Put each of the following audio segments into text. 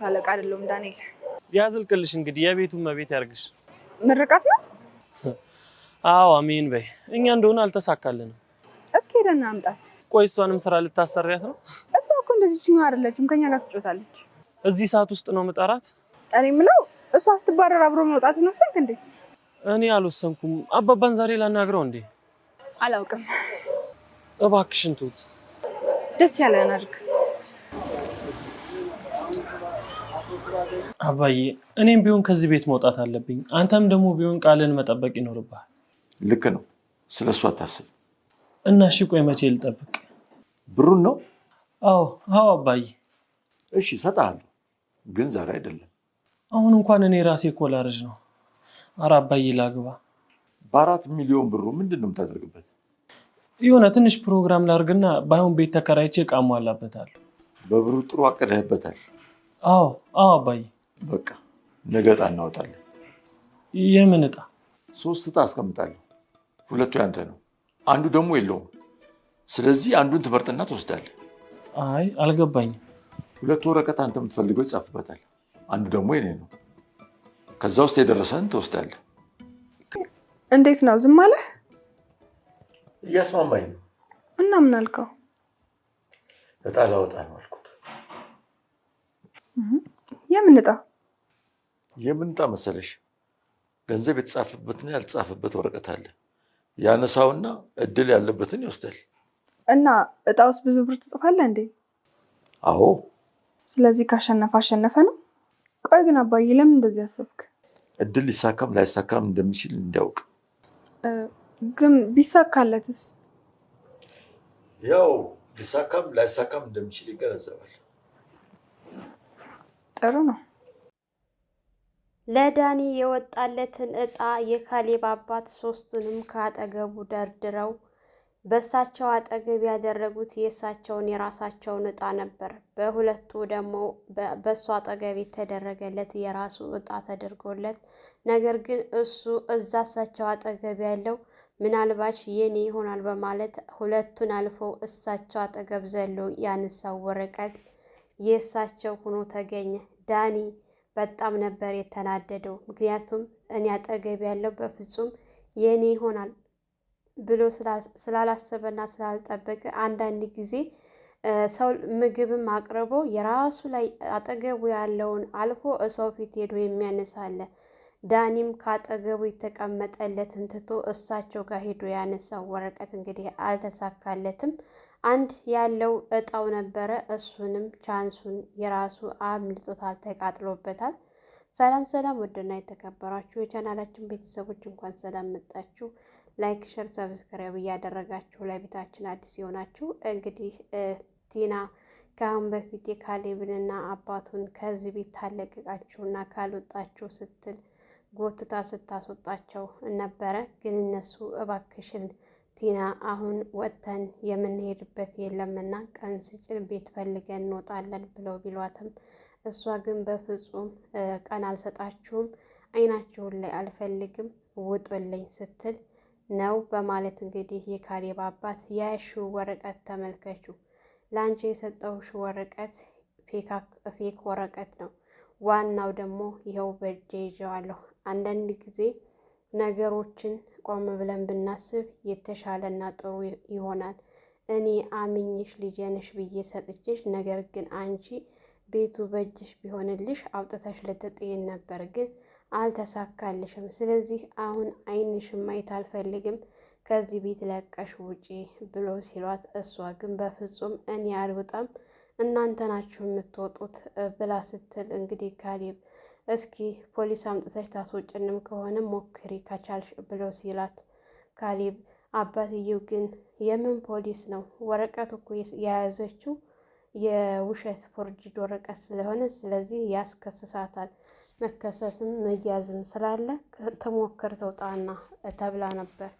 ታለቃ አይደለም ዳንኤል ያዝልቅልሽ እንግዲህ የቤቱን መቤት ያርግሽ ምርቃት ነው አዎ አሜን በይ እኛ እንደሆነ አልተሳካልንም እስኪ ሄደና አምጣት ቆይ እሷንም ስራ ልታሰሪያት ነው እሷ እኮ እንደዚህኛው አይደለችም ከኛ ጋር ትጮታለች እዚህ ሰዓት ውስጥ ነው መጣራት እኔ ምለው እሷ ስትባረር አብሮ መውጣት ነው ሰንክ እንዴ እኔ አልወሰንኩም አባባን ዛሬ ላናግረው እንዴ አላውቅም እባክሽን ቱት ደስ ያለን አድርግ አባዬ እኔም ቢሆን ከዚህ ቤት መውጣት አለብኝ አንተም ደግሞ ቢሆን ቃልን መጠበቅ ይኖርብሃል ልክ ነው ስለሷ አታስብ እና እሺ ቆይ መቼ ልጠብቅ ብሩን ነው አዎ አባዬ እሺ እሰጥሃለሁ ግን ዛሬ አይደለም አሁን እንኳን እኔ ራሴ ኮላርጅ ነው ኧረ አባዬ ላግባ በ4 ሚሊዮን ብሩ ምንድነው የምታደርግበት የሆነ ትንሽ ፕሮግራም ላርግና ባይሆን ቤት ተከራይቼ ቃሟላበታለሁ በብሩ ጥሩ አቀደህበታል አዎ አባዬ በቃ ነገ ዕጣ እናወጣለን የምን ዕጣ 3 ዕጣ አስቀምጣለሁ ሁለቱ ያንተ ነው አንዱ ደግሞ የለውም ስለዚህ አንዱን ትመርጥና ትወስዳለህ አይ አልገባኝም ሁለቱ ወረቀት አንተ የምትፈልገው ይጻፍበታል አንዱ ደግሞ የኔ ነው ከዛ ውስጥ የደረሰን ትወስዳለህ እንዴት ነው ዝም አለ እያስማማኝ ነው እና ምን አልከው ዕጣ ላወጣ ነው አልኩት የምን ዕጣ መሰለሽ ገንዘብ የተጻፈበትና ያልተጻፈበት ወረቀት አለ ያነሳውና እድል ያለበትን ይወስዳል እና ዕጣውስ ብዙ ብር ትጽፋለህ እንዴ አዎ ስለዚህ ካሸነፈ ነው ቆይ ግን አባዬ ለምን እንደዚህ አሰብክ እድል ሊሳካም ላይሳካም እንደሚችል እንዲያውቅ ግን ቢሳካለትስ ያው ሊሳካም ላይሳካም እንደሚችል ይገነዘባል ጥሩ ነው ለዳኒ የወጣለትን ዕጣ የካሌብ አባት ሶስቱንም ካጠገቡ ደርድረው በሳቸው አጠገብ ያደረጉት የሳቸውን የራሳቸውን ዕጣ ነበር በሁለቱ ደግሞ በሷ አጠገብ የተደረገለት የራሱ ዕጣ ተደርጎለት ነገር ግን እሱ እዛሳቸው አጠገብ ያለው ምናልባት የኔ ይሆናል በማለት ሁለቱን አልፎ እሳቸው አጠገብ ዘሎ ያነሳው ወረቀት የሳቸው ሆኖ ተገኘ ዳኒ በጣም ነበር የተናደደው ምክንያቱም እኔ አጠገብ ያለው በፍጹም የኔ ይሆናል ብሎ ስላላሰበና ስላልጠበቀ አንዳንድ ጊዜ ሰው ምግብም አቅርቦ የራሱ ላይ አጠገቡ ያለውን አልፎ ሰው ፊት ሄዶ የሚያነሳለ ዳኒም ካጠገቡ የተቀመጠለትን ትቶ እሳቸው ጋር ሄዶ ያነሳው ወረቀት እንግዲህ አልተሳካለትም አንድ ያለው ዕጣው ነበረ እሱንም ቻንሱን የራሱ አምልጦታል ተቃጥሎበታል ሰላም ውድና የተከበራችሁ የቻናላችን ቤተሰቦች እንኳን ሰላም መጣችሁ ላይክ ሼር ሰብስክራይብ እያደረጋችሁ ለቤታችን አዲስ ይሆናችሁ እንግዲህ ቲና ከአሁን በፊት የካሌብንና አባቱን ከዚህ ቤት ታለቅቃችሁና ካልወጣችሁ ስትል ጎትታ ስታስወጣቸው ነበረ ግን እነሱ እባክሽን ቲና አሁን ወጥተን የምንሄድበት የለምና ቀን ስጭን ቤት ፈልገን እንወጣለን ብለው ቢሏትም እሷ ግን በፍጹም ቀን አልሰጣችሁም አይናችሁን ላይ አልፈልግም ውጡልኝ ስትል ነው በማለት እንግዲህ የካሌብ አባት ያሽው ወረቀት ተመልከቹ ላንቺ የሰጠውሽ ወረቀት ፌክ ወረቀት ነው ዋናው ደግሞ ይሄው በእጄ ይዤዋለሁ አንዳንድ ጊዜ ነገሮችን ቆም ብለን ብናስብ የተሻለና ጥሩ ይሆናል እኔ አምኜሽ ልጄንሽ ብዬ ሰጥቼሽ ነገር ግን አንቺ ቤቱ በእጅሽ ቢሆንልሽ አውጥተሽ ልትጥይን ነበር ግን አልተሳካልሽም ስለዚህ አሁን አይንሽም ማየት አልፈልግም ከዚህ ቤት ለቀሽ ውጪ ብሎ ሲሏት እሷ ግን በፍጹም እኔ አልወጣም እናንተ ናችሁ የምትወጡት ብላ ስትል እንግዲህ ካሌብ እስኪ ፖሊስ አምጥተሽ ታስወጭንም ከሆነ ሞክሪ ከቻልሽ ብሎ ሲላት ካሌብ አባትየው ግን የምን ፖሊስ ነው ወረቀት እኮ የያዘችው የውሸት ፎርጅድ ወረቀት ስለሆነ ስለዚህ ያስከስሳታል መከሰስም መያዝም ስላለ ተሞክር ተውጣና ተብላ ነበር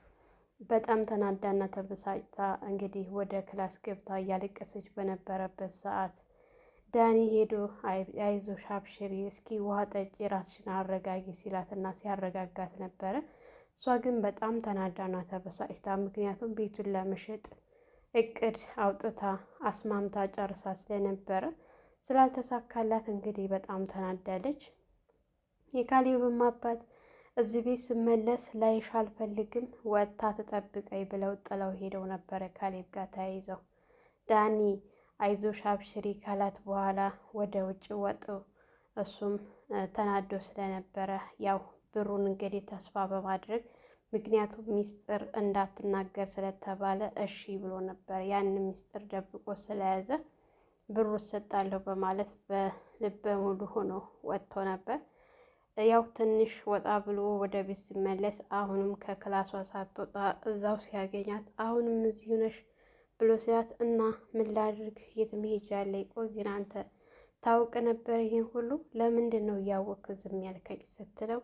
በጣም ተናዳና ተበሳጭታ እንግዲህ ወደ ክላስ ገብታ እያለቀሰች በነበረበት ሰዓት ዳኒ ሄዶ አይዞሽ አብሽሪ እስኪ ውሃ ጠጪ ራስሽን አረጋጊ ሲላትና ሲያረጋጋት ነበረ እሷ ግን በጣም ተናዳና ተበሳጭታ ምክንያቱም ቤቱን ለመሸጥ እቅድ አውጥታ አስማምታ ጨርሳ ስለነበረ ስላልተሳካላት እንግዲህ በጣም ተናዳለች። የካሌብም አባት እዚህ ቤት ስመለስ ላይሽ አልፈልግም፣ ወጥታ ትጠብቀኝ ብለው ጥለው ሄደው ነበረ ካሌብ ጋር ተያይዘው። ዳኒ አይዞሽ አብሽሪ ካላት በኋላ ወደ ውጭ ወጡ። እሱም ተናዶ ስለነበረ ያው ብሩን እንግዲህ ተስፋ በማድረግ ምክንያቱም ሚስጥር እንዳትናገር ስለተባለ እሺ ብሎ ነበር። ያንን ሚስጥር ደብቆ ስለያዘ ብሩ እሰጣለሁ በማለት በልበ ሙሉ ሆኖ ወጥቶ ነበር። ያው ትንሽ ወጣ ብሎ ወደ ቤት ሲመለስ አሁንም ከክላሷ ሳትወጣ እዛው ሲያገኛት አሁንም እዚሁ ነሽ ብሎ ሲላት እና ምን ላድርግ የት መሄጃ አለኝ? ቆይ ግን አንተ ታውቅ ነበር ይሄን ሁሉ ለምንድን ነው እያወቅህ ዝም ያልከኝ? ስትለው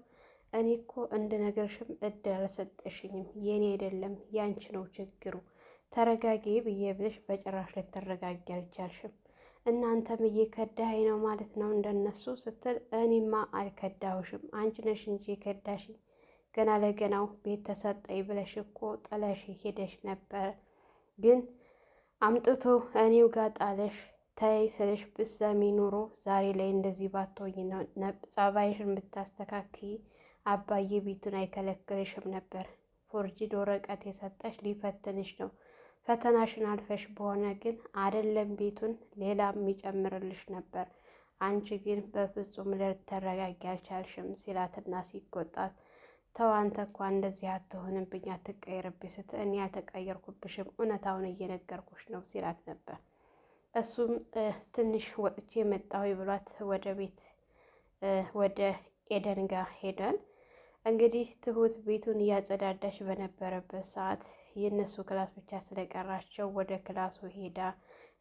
እኔ እኮ እንድነግርሽም እድል አልሰጠሽኝም፣ የኔ አይደለም ያንቺ ነው ችግሩ፣ ተረጋጊ ብዬ ብለሽ በጭራሽ ልትረጋጊ አልቻልሽም። እናንተም እየከዳኸኝ ነው ማለት ነው እንደነሱ ስትል እኔማ አልከዳሁሽም፣ አንቺ ነሽ እንጂ የከዳሽኝ። ገና ለገናው ቤት ተሰጠኝ ብለሽ እኮ ጥለሽ ሄደሽ ነበር፣ ግን አምጥቶ እኔው ጋር ጣለሽ። ተይ ስልሽ ብትሰሚ ኑሮ ዛሬ ላይ እንደዚህ ባትሆኝ ነው። ጸባይሽን ብታስተካክይ አባዬ ቤቱን አይከለክልሽም ነበር። ፎርጅድ ወረቀት የሰጠሽ ሊፈትንሽ ነው። ፈተናሽን አልፈሽ በሆነ ግን አይደለም ቤቱን ሌላም የሚጨምርልሽ ነበር። አንቺ ግን በፍጹም ልትረጋጊ አልቻልሽም ሲላትና ሲቆጣት ተው አንተ እኮ እንደዚህ አትሆንብኝ፣ አትቀየርብኝ ስትል እኔ ያልተቀየርኩብሽም እውነታውን እየነገርኩሽ ነው ሲላት ነበር። እሱም ትንሽ ወጥቼ መጣሁ ብሏት ወደ ቤት ወደ ኤደን ጋር ሄዷል። እንግዲህ ትሁት ቤቱን እያጸዳዳች በነበረበት ሰዓት የእነሱ ክላስ ብቻ ስለቀራቸው ወደ ክላሱ ሄዳ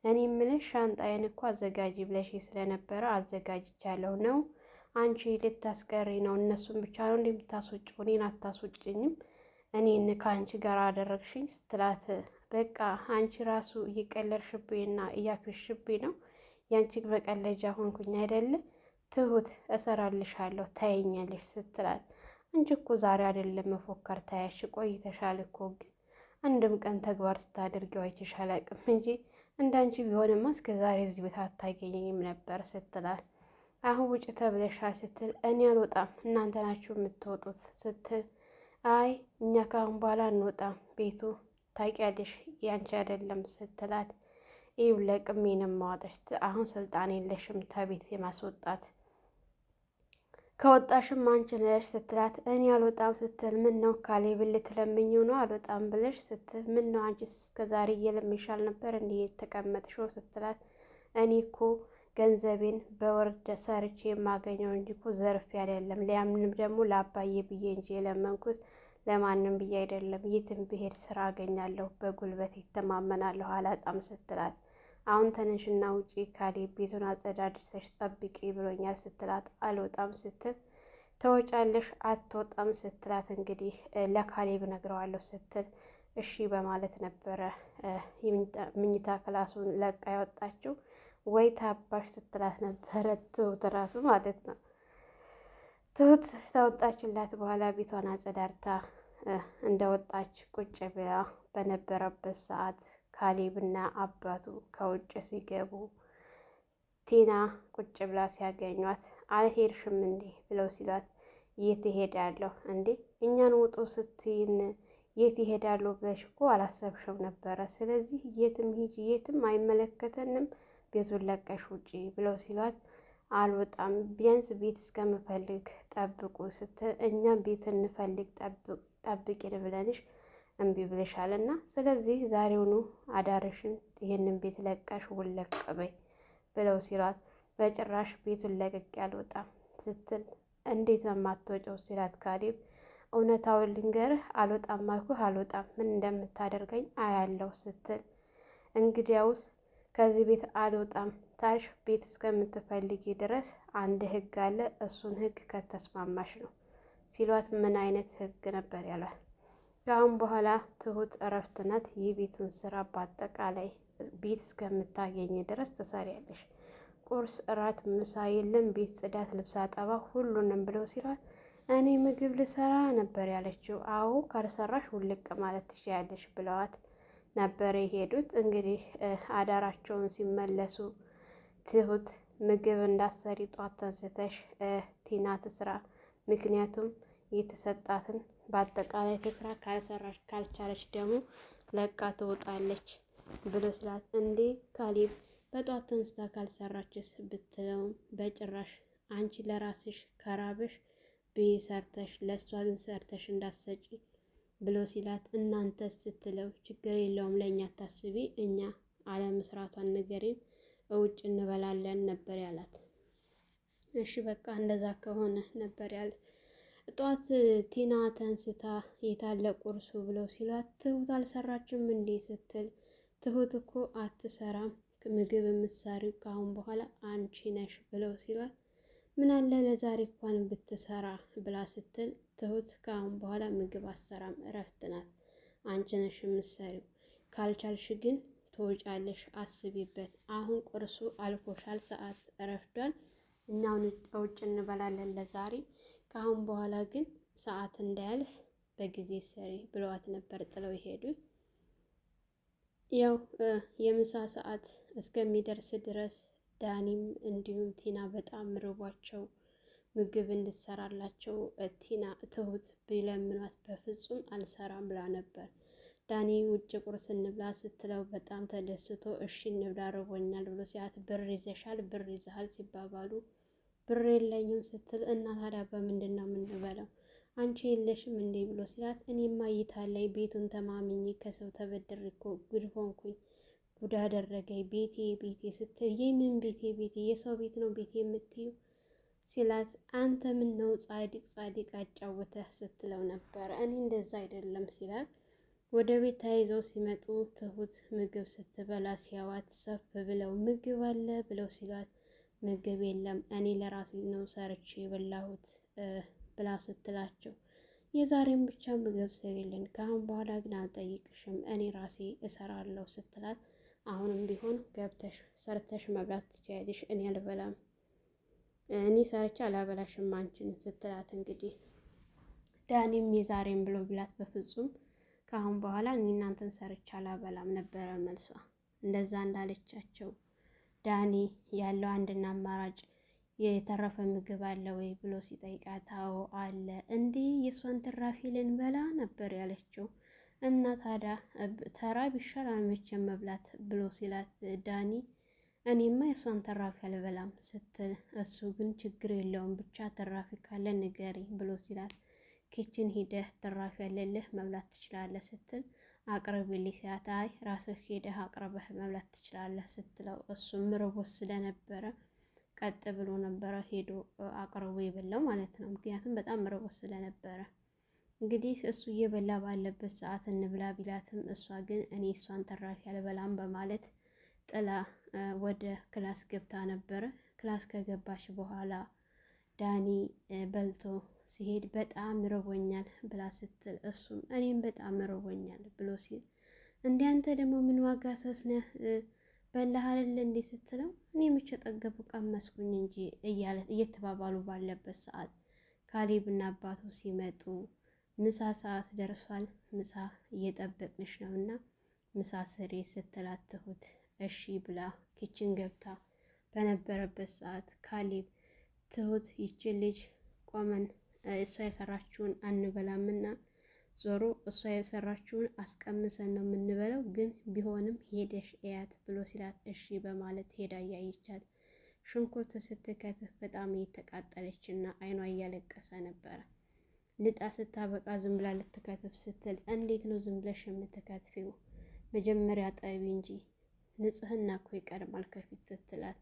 እኔ የምልሽ ሻንጣዬን እኮ አዘጋጂ ብለሽ ስለነበረ አዘጋጅቻለሁ ነው አንቺ ልታስቀሪ ነው? እነሱን ብቻ ነው እንደምታስወጪው እኔን አታስወጭኝም? እኔን ከአንቺ ጋር አደረግሽኝ ስትላት በቃ አንቺ ራሱ እየቀለድሽብኝና እያፌሽብኝ ነው። ያንቺ መቀለጃ ሆንኩኝ አይደለ? ትሁት እሰራልሻለሁ ታየኛለሽ ስትላት አንቺ እኮ ዛሬ አይደለም መፎከር ታያሽ ቆይተሻል እኮ፣ ግን አንድም ቀን ተግባር ስታደርጊው አይቼሽ አላውቅም እንጂ እንዳንቺ ቢሆንማ እስከ ዛሬ እዚህ ቤት አታገኘኝም ነበር ስትላት አሁን ውጭ ተብለሻል ስትል እኔ አልወጣም እናንተ ናችሁ የምትወጡት ስትል አይ እኛ ካሁን በኋላ አንወጣም ቤቱ ታውቂያለሽ ያንቺ አይደለም ስትላት ይኸው ለቅሜንም ማዋጠሽ አሁን ስልጣን የለሽም ተቤት የማስወጣት ከወጣሽም አንቺ ነሽ ስትላት እኔ አልወጣም ስትል ምን ነው ካሌብን ልትለምኚው ነው አልወጣም ብለሽ ስትል ምን ነው አንቺ እስከዛሬ እየለምንሻል ነበር እንዲህ የተቀመጥሽው ስትላት እኔ እኮ ገንዘቤን በወርደ ሰርቼ የማገኘው እንጂ እኮ ዘርፌ አይደለም፣ ሊያምንም ደግሞ ለአባዬ ብዬ እንጂ የለመንኩት ለማንም ብዬ አይደለም። የትም ብሄድ ስራ አገኛለሁ፣ በጉልበት ይተማመናለሁ፣ አላጣም ስትላት አሁን ተነሽና ውጪ ካሌብ ቤቱን አጸዳድተሽ ጠብቂ ብሎኛል ስትላት አልወጣም ስትል ተወጫለሽ አትወጣም ስትላት እንግዲህ ለካሌብ ነግረዋለሁ ስትል እሺ በማለት ነበረ ምኝታ ክላሱን ለቃ ያወጣችው። ወይ ታባሽ ስትላት ነበረ ትሁት ራሱ ማለት ነው። ትሁት ታወጣችላት በኋላ ቤቷን አጸዳድታ እንደወጣች ቁጭ ብላ በነበረበት ሰዓት ካሌብና አባቱ ከውጭ ሲገቡ ቲና ቁጭ ብላ ሲያገኟት አልሄድሽም እንዴ ብለው ሲሏት የት እሄዳለሁ እንዴ እኛን ውጡ ስትይን የት ይሄዳለሁ ብለሽ እኮ አላሰብሽም ነበረ። ስለዚህ የትም ሂጂ፣ የትም አይመለከተንም፣ ቤቱን ለቀሽ ውጪ ብለው ሲሏት አልወጣም ቢያንስ ቤት እስከምፈልግ ጠብቁ ስትል እኛም ቤት እንፈልግ ጠብቂን ብለንሽ እምቢ ብለሻልና ስለዚህ ዛሬውኑ አዳርሽን ይሄንን ቤት ለቀሽ ውለቅ በይ ብለው ሲሏት በጭራሽ ቤቱን ለቅቄ አልወጣም ስትል እንዴት ነው የማትወጪው ሲላት ካሌብ እውነታውን ልንገርህ አልወጣም አልኩህ አልወጣም ምን እንደምታደርገኝ አያለው ስትል እንግዲያውስ ከዚህ ቤት አልወጣም ታሽ ቤት እስከምትፈልጊ ድረስ አንድ ህግ አለ እሱን ህግ ከተስማማሽ ነው ሲሏት ምን አይነት ህግ ነበር ያሏት። ከአሁን በኋላ ትሁት እረፍት ናት። የቤቱን ስራ በአጠቃላይ ቤት እስከምታገኝ ድረስ ትሰሪያለሽ። ቁርስ፣ እራት፣ ምሳ የለም ቤት ጽዳት፣ ልብስ አጠባ ሁሉንም ብለው ሲሏት እኔ ምግብ ልሰራ ነበር ያለችው። አዎ ካልሰራሽ ውልቅ ማለት ትችያለሽ ብለዋት ነበር የሄዱት። እንግዲህ አዳራቸውን ሲመለሱ ትሁት ምግብ እንዳሰሪ ጧት ተንስተሽ ቲና ትስራ፣ ምክንያቱም የተሰጣትን በአጠቃላይ ትስራ፣ ካልሰራች ካልቻለች ደግሞ ለቃ ትወጣለች ብሎ ስላት፣ እንዴ ካሌብ በጧት ተንስታ ካልሰራችስ ብትለውም በጭራሽ አንቺ ለራስሽ ከራብሽ ብይ ሰርተሽ ለእሷ ግን ሰርተሽ እንዳሰጪ ብሎ ሲላት፣ እናንተ ስትለው ችግር የለውም ለእኛ ታስቢ፣ እኛ አለመስራቷን ንገሪን እውጭ እንበላለን ነበር ያላት። እሺ በቃ እንደዛ ከሆነ ነበር ያለ። ጧት ቲና ተንስታ የታለ ቁርሱ ብለው ሲላት፣ ትሁት አልሰራችም እንዴ ስትል፣ ትሁት እኮ አትሰራም ምግብ የምትሰሪው ከአሁን በኋላ አንቺ ነሽ ብለው ሲሏት፣ ምን አለ ለዛሬ እንኳን ብትሰራ ብላ ስትል፣ ትሁት ከአሁን በኋላ ምግብ አትሰራም እረፍት ናት፣ አንቺ ነሽ የምትሰሪው፣ ካልቻልሽ ግን ትወጫለሽ፣ አስቢበት፣ አሁን ቁርሱ አልፎሻል፣ ሰዓት ረፍዷል፣ እኛውን ውጭ እንበላለን ለዛሬ፣ ከአሁን በኋላ ግን ሰዓት እንዳያልፍ በጊዜ ሰሪ ብለዋት ነበር ጥለው ይሄዱት። ያው የምሳ ሰዓት እስከሚደርስ ድረስ ዳኒም እንዲሁም ቲና በጣም ርቧቸው ምግብ እንድትሰራላቸው ትሁት ቢለምኗት በፍጹም አልሰራም ብላ ነበር። ዳኒ ውጭ ቁርስ እንብላ ስትለው በጣም ተደስቶ እሺ እንብላ ርቦኛል ብሎ ሲያት፣ ብር ይዘሻል ብር ይዘሃል ሲባባሉ፣ ብር የለኝም ስትል፣ እና ታዲያ በምንድን ነው የምንበላው አንቺ የለሽም እንዴ ብሎ ሲላት፣ እኔማ እይታለኝ ቤቱን ተማምኜ ከሰው ተበድሬ እኮ ጉድ ሆንኩኝ፣ ጉድ አደረገኝ ቤቴ ስትል፣ የምን ቤቴ የሰው ቤት ነው ቤቴ የምትዩ ሲላት፣ አንተ ምን ነው ጻዲቅ አጫውተህ ስትለው ነበረ። እኔ እንደዛ አይደለም ሲላት፣ ወደ ቤት ተያይዘው ሲመጡ ትሁት ምግብ ስትበላ ሲያዋት ሰፍ ብለው ምግብ አለ ብለው ሲሏት፣ ምግብ የለም እኔ ለራሴ ነው ሰርቼ የበላሁት ብላ ስትላቸው፣ የዛሬም ብቻ ምግብ ስሪልን ከአሁን በኋላ ግን አልጠይቅሽም እኔ ራሴ እሰራለሁ ስትላት፣ አሁንም ቢሆን ገብተሽ ሰርተሽ መብላት ትችያለሽ፣ እኔ አልበላም፣ እኔ ሰርቼ አላበላሽም አንቺን ስትላት፣ እንግዲህ ዳኒም የዛሬም ብሎ ብላት፣ በፍጹም ከአሁን በኋላ እኔ እናንተን ሰርቼ አላበላም ነበረ መልሷ። እንደዛ እንዳለቻቸው ዳኒ ያለው አንድና አማራጭ የተረፈ ምግብ አለ ወይ ብሎ ሲጠይቃት፣ አዎ አለ፣ እንዴ የእሷን ትራፊ ልንበላ ነበር ያለችው፣ እና ታዲያ ተራብ ይሻላል መቼም መብላት ብሎ ሲላት፣ ዳኒ እኔማ የእሷን ተራፊ አልበላም ስትል፣ እሱ ግን ችግር የለውም ብቻ ተራፊ ካለ ንገሪ ብሎ ሲላት፣ ኪችን ሂደህ ትራፊ ያለልህ መብላት ትችላለህ ስትል፣ አቅርቢልኝ ሲላት፣ አይ ራስህ ሄደህ አቅርበህ መብላት ትችላለህ ስትለው፣ እሱም ርቦት ስለነበረ ቀጥ ብሎ ነበረ ሄዶ አቅርቦ የበላው ማለት ነው። ምክንያቱም በጣም ርቦት ስለነበረ እንግዲህ እሱ እየበላ ባለበት ሰዓት እንብላ ቢላትም እሷ ግን እኔ እሷን ተራፊ አልበላም በማለት ጥላ ወደ ክላስ ገብታ ነበረ። ክላስ ከገባች በኋላ ዳኒ በልቶ ሲሄድ በጣም ርቦኛል ብላ ስትል፣ እሱም እኔም በጣም ርቦኛል ብሎ ሲል፣ እንደ አንተ ደግሞ ምን ዋጋ ሰስነህ በላህ አይደል እንዴ ስትለው፣ እኔ መቼ ጠገቡ ቀመስኩኝ እንጂ እየተባባሉ ባለበት ሰዓት ካሌብና አባቱ ሲመጡ ምሳ ሰዓት ደርሷል፣ ምሳ እየጠበቅንሽ ነውና ምሳ ስሪ ስትላት ትሁት እሺ ብላ ኪችን ገብታ በነበረበት ሰዓት ካሌብ ትሁት ይችን ልጅ ቆመን እሷ የሰራችውን አንበላምና ዞሮ እሷ የሰራችውን አስቀምሰን ነው የምንበለው፣ ግን ቢሆንም ሄደሽ እያት ብሎ ሲላት እሺ በማለት ሄዳ እያየቻት ሽንኩርት ስትከትፍ በጣም እየተቃጠለች እና አይኗ እያለቀሰ ነበረ። ልጣ ስታበቃ ዝም ብላ ልትከትፍ ስትል፣ እንዴት ነው ዝም ብለሽ የምትከትፊው? መጀመሪያ ጠቢ እንጂ ንጽህና እኮ ይቀድማል ከፊት ስትላት፣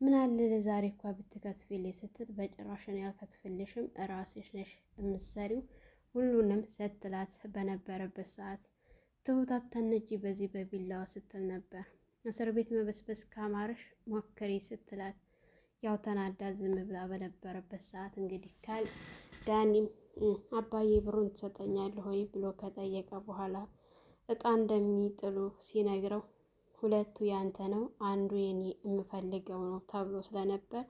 ምን አለ ለዛሬ እኳ ብትከትፊልኝ ስትል፣ በጭራሽን ያልከትፍልሽም ራስሽ ነሽ የምትሰሪው ሁሉንም ስትላት በነበረበት ሰዓት ትሁት አታነጂ በዚህ በቢላዋ ስትል ነበር። እስር ቤት መበስበስ ካማረሽ ሞክሪ ስትላት፣ ያው ተናዳ ዝም ብላ በነበረበት ሰዓት እንግዲህ ዳኒም አባዬ ብሩን ትሰጠኛለህ ወይ ብሎ ከጠየቀ በኋላ እጣ እንደሚጥሉ ሲነግረው፣ ሁለቱ ያንተ ነው አንዱ የኔ የምፈልገው ነው ተብሎ ስለነበር፣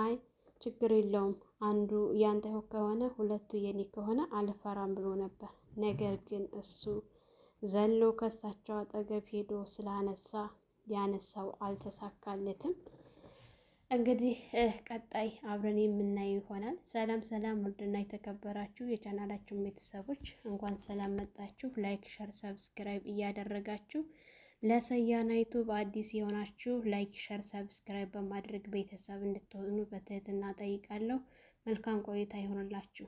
አይ ችግር የለውም አንዱ ያንተ ከሆነ ሁለቱ የኔ ከሆነ አልፈራም ብሎ ነበር። ነገር ግን እሱ ዘሎ ከሳቸው አጠገብ ሄዶ ስላነሳ ያነሳው አልተሳካለትም። እንግዲህ ቀጣይ አብረን የምናየው ይሆናል። ሰላም ሰላም፣ ውድና የተከበራችሁ የቻናላችን ቤተሰቦች እንኳን ሰላም መጣችሁ። ላይክ፣ ሸር፣ ሰብስክራይብ እያደረጋችሁ ለሰያና ዩቱብ አዲስ የሆናችሁ ላይክ፣ ሸር፣ ሰብስክራይብ በማድረግ ቤተሰብ እንድትሆኑ በትህትና ጠይቃለሁ። መልካም ቆይታ ይሆንላችሁ።